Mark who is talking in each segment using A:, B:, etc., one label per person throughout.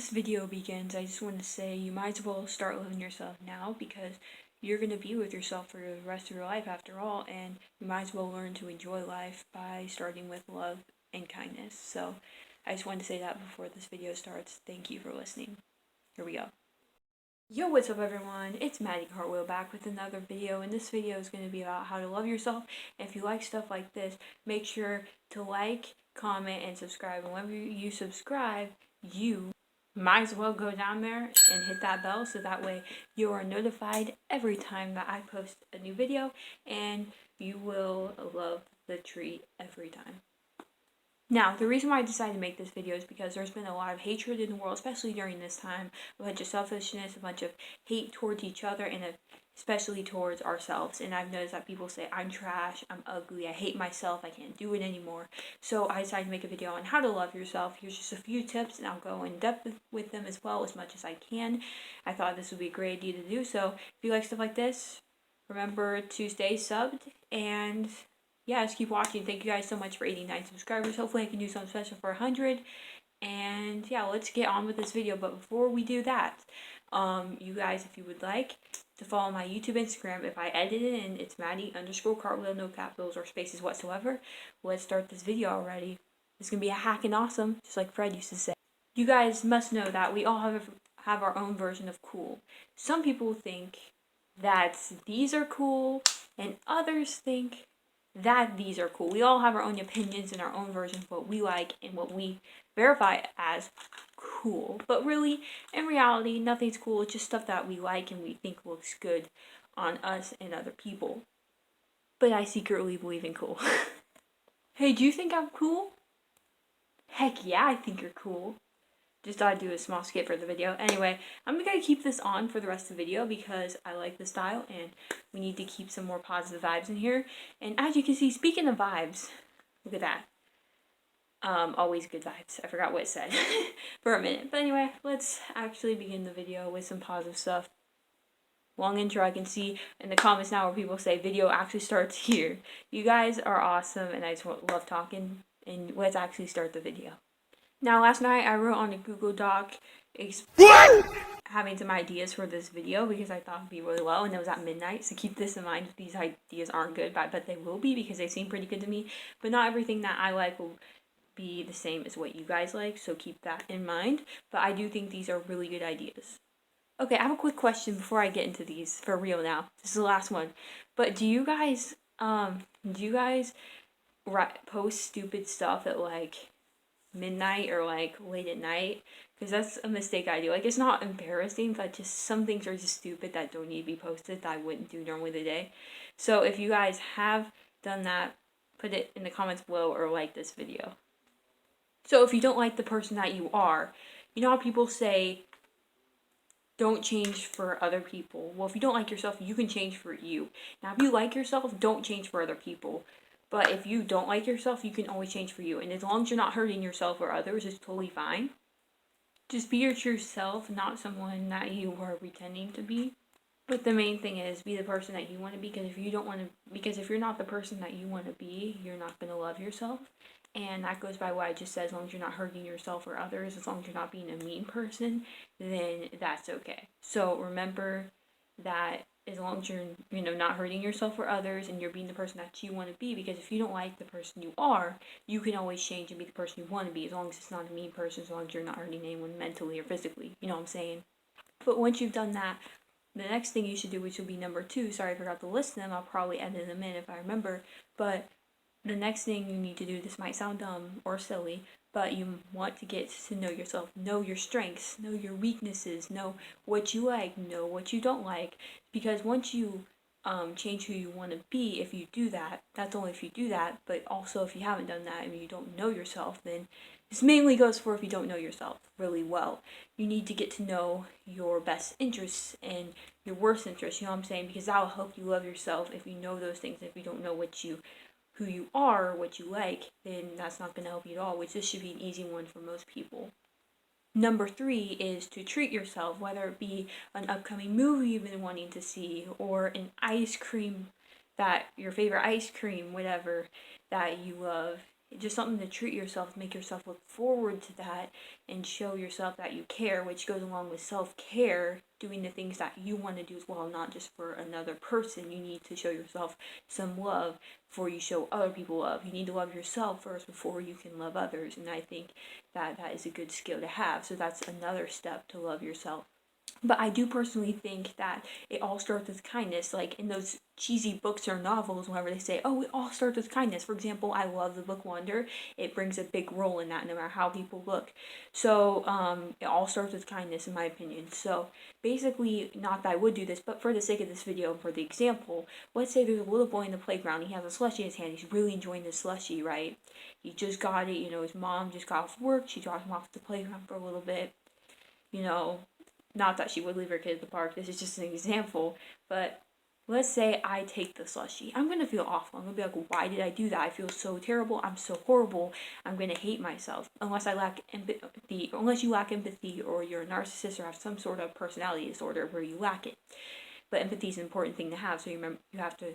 A: this video begins, I just want to say you might as well start loving yourself now, because you're going to be with yourself for the rest of your life after all, and you might as well learn to enjoy life by starting with love and kindness. So I just wanted to say that before this video starts. Thank you for listening. Here we go. Yo, what's up everyone? It's Maddie Cartwheel back with another video, and this video is going to be about how to love yourself. And if you like stuff like this, make sure to like, comment, and subscribe. And whenever you subscribe, you might as well go down there and hit that bell so that way you are notified every time that I post a new video, and you will love the treat every time. Now, the reason why I decided to make this video is because there's been a lot of hatred in the world, especially during this time. A bunch of selfishness, a bunch of hate towards each other, and especially towards ourselves. And I've noticed that people say, I'm trash, I'm ugly, I hate myself, I can't do it anymore. So I decided to make a video on how to love yourself. Here's just a few tips, and I'll go in depth with them as well, as much as I can. I thought this would be a great idea to do. So if you like stuff like this, remember to stay subbed, and yeah, just keep watching. Thank you guys so much for 89 subscribers. Hopefully I can do something special for 100. And yeah, let's get on with this video. But before we do that, you guys, if you would like to follow my YouTube, Instagram, if I edit it in, it's Maddie_Cartwheel, no capitals or spaces whatsoever. Let's start this video already. It's gonna be a hacking awesome, just like Fred used to say. You guys must know that we all have our own version of cool. Some people think that these are cool, and others think that these are cool. We all have our own opinions and our own version of what we like and what we verify as cool. But really, in reality, nothing's cool. It's just stuff that we like and we think looks good on us and other people. But I secretly believe in cool. Hey, do you think I'm cool? Heck yeah, I think you're cool. Just thought I'd do a small skit for the video. Anyway, I'm gonna keep this on for the rest of the video because I like the style and we need to keep some more positive vibes in here. And as you can see, speaking of vibes, look at that. Always good vibes. I forgot what it said for a minute. But anyway, let's actually begin the video with some positive stuff. Long intro. I can see in the comments now where people say video actually starts here. You guys are awesome and I just love talking, and let's actually start the video. Now, last night I wrote on a Google Doc having some ideas for this video because I thought it'd be really low, and it was at midnight, so keep this in mind. If these ideas aren't good, but I bet they will be because they seem pretty good to me. But not everything that I like will be the same as what you guys like, so keep that in mind. But I do think these are really good ideas. Okay, I have a quick question before I get into these for real now. This is the last one. But do you guys post stupid stuff at like midnight or like late at night? Because that's a mistake I do. Like, it's not embarrassing, but just some things are just stupid that don't need to be posted that I wouldn't do normally today. So if you guys have done that, put it in the comments below or like this video. So if you don't like the person that you are, you know how people say don't change for other people? Well, if you don't like yourself, you can change for you. Now if you like yourself, don't change for other people. But if you don't like yourself, you can always change for you. And as long as you're not hurting yourself or others, it's totally fine. Just be your true self, not someone that you are pretending to be. But the main thing is be the person that you want to be, because if you're not the person that you want to be, you're not going to love yourself. And that goes by what I just said, as long as you're not hurting yourself or others, as long as you're not being a mean person, then that's okay. So remember that as long as you're not hurting yourself or others, and you're being the person that you want to be, because if you don't like the person you are, you can always change and be the person you want to be, as long as it's not a mean person, as long as you're not hurting anyone mentally or physically, you know what I'm saying? But once you've done that, the next thing you should do, which will be number 2, sorry I forgot to list them, I'll probably edit them in if I remember, but the next thing you need to do, this might sound dumb or silly, but you want to get to know yourself, know your strengths, know your weaknesses, know what you like, know what you don't like, because once you change who you want to be, if you do that, that's only if you do that, but also if you haven't done that and you don't know yourself, then this mainly goes for if you don't know yourself really well. You need to get to know your best interests and your worst interests, you know what I'm saying, because that will help you love yourself if you know those things. If you don't know who you are, what you like, then that's not going to help you at all, which this should be an easy one for most people. Number 3 is to treat yourself, whether it be an upcoming movie you've been wanting to see, or an ice cream, your favorite ice cream, whatever, that you love. just something to treat yourself, make yourself look forward to that, and show yourself that you care, which goes along with self-care, doing the things that you want to do as well, not just for another person. You need to show yourself some love before you show other people love. You need to love yourself first before you can love others, and I think that that is a good skill to have. So that's another step to love yourself. But I do personally think that it all starts with kindness. Like in those cheesy books or novels, whenever they say, oh, it all starts with kindness. For example, I love the book Wonder. It brings a big role in that, no matter how people look. So it all starts with kindness, in my opinion. So basically, not that I would do this, but for the sake of this video, for the example, let's say there's a little boy in the playground. He has a slushie in his hand. He's really enjoying the slushie, right? He just got it. His mom just got off work. She dropped him off at the playground for a little bit. Not that she would leave her kid at the park, this is just an example, but let's say I take the slushie. I'm going to feel awful. I'm going to be like, why did I do that? I feel so terrible. I'm so horrible. I'm going to hate myself. Unless I lack empathy, unless you lack empathy or you're a narcissist or have some sort of personality disorder where you lack it. But empathy is an important thing to have, so you have to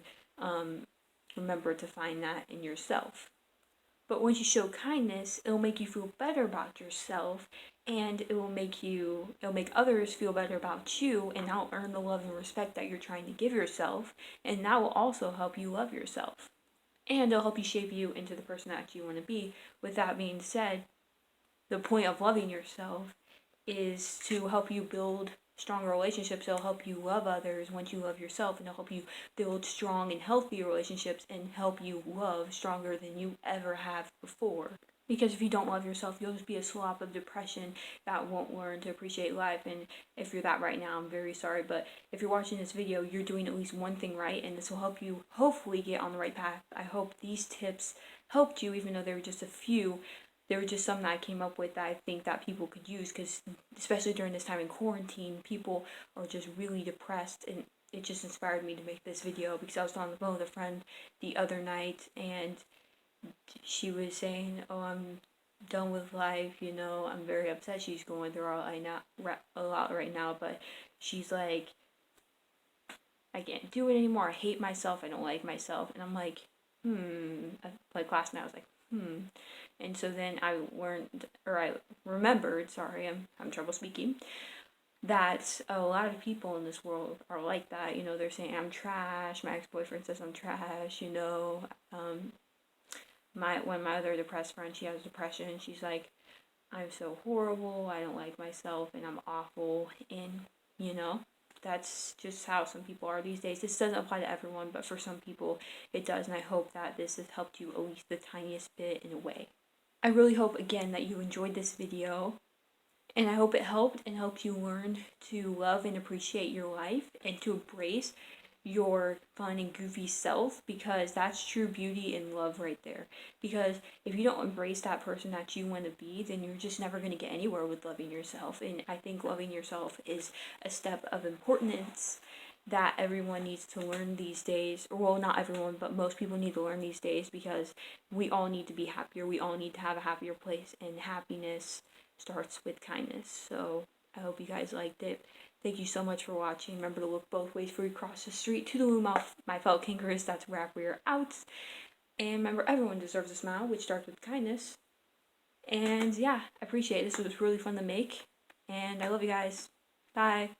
A: remember to find that in yourself. But once you show kindness, it'll make you feel better about yourself, and it'll make others feel better about you, and that'll earn the love and respect that you're trying to give yourself, and that will also help you love yourself. And it'll help you shape you into the person that you want to be. With that being said, the point of loving yourself is to help you build stronger relationships. It'll help you love others once you love yourself, and it'll help you build strong and healthy relationships and help you love stronger than you ever have before. Because if you don't love yourself, you'll just be a slop of depression that won't learn to appreciate life. And if you're that right now, I'm very sorry. But if you're watching this video, you're doing at least one thing right, and this will help you hopefully get on the right path. I hope these tips helped you, even though they were just a few. They were just some that I came up with that I think that people could use, because especially during this time in quarantine, people are just really depressed, and it just inspired me to make this video because I was on the phone with a friend the other night, and she was saying, oh, I'm done with life, I'm very upset. She's going through a lot right now, but she's like, I can't do it anymore. I hate myself. I don't like myself. And I'm like, like last night I was like, And so then I remembered, sorry, I'm having trouble speaking, that a lot of people in this world are like that. They're saying, I'm trash. My ex-boyfriend says I'm trash, when my other depressed friend, she has depression, and she's like, I'm so horrible, I don't like myself, and I'm awful, and, that's just how some people are these days. This doesn't apply to everyone, but for some people it does, and I hope that this has helped you at least the tiniest bit in a way. I really hope, again, that you enjoyed this video, and I hope it helped and helped you learn to love and appreciate your life and to embrace your fun and goofy self, because that's true beauty and love right there. Because if you don't embrace that person that you want to be, then you're just never going to get anywhere with loving yourself. And I think loving yourself is a step of importance that everyone needs to learn these days. Well, not everyone, but most people need to learn these days, because we all need to be happier. We all need to have a happier place, and happiness starts with kindness. So I hope you guys liked it. Thank you so much for watching. Remember to look both ways before you cross the street. Toodaloo, my fellow kangaroos. That's where we're out. And remember, everyone deserves a smile, which starts with kindness. And yeah, I appreciate it. This was really fun to make. And I love you guys. Bye.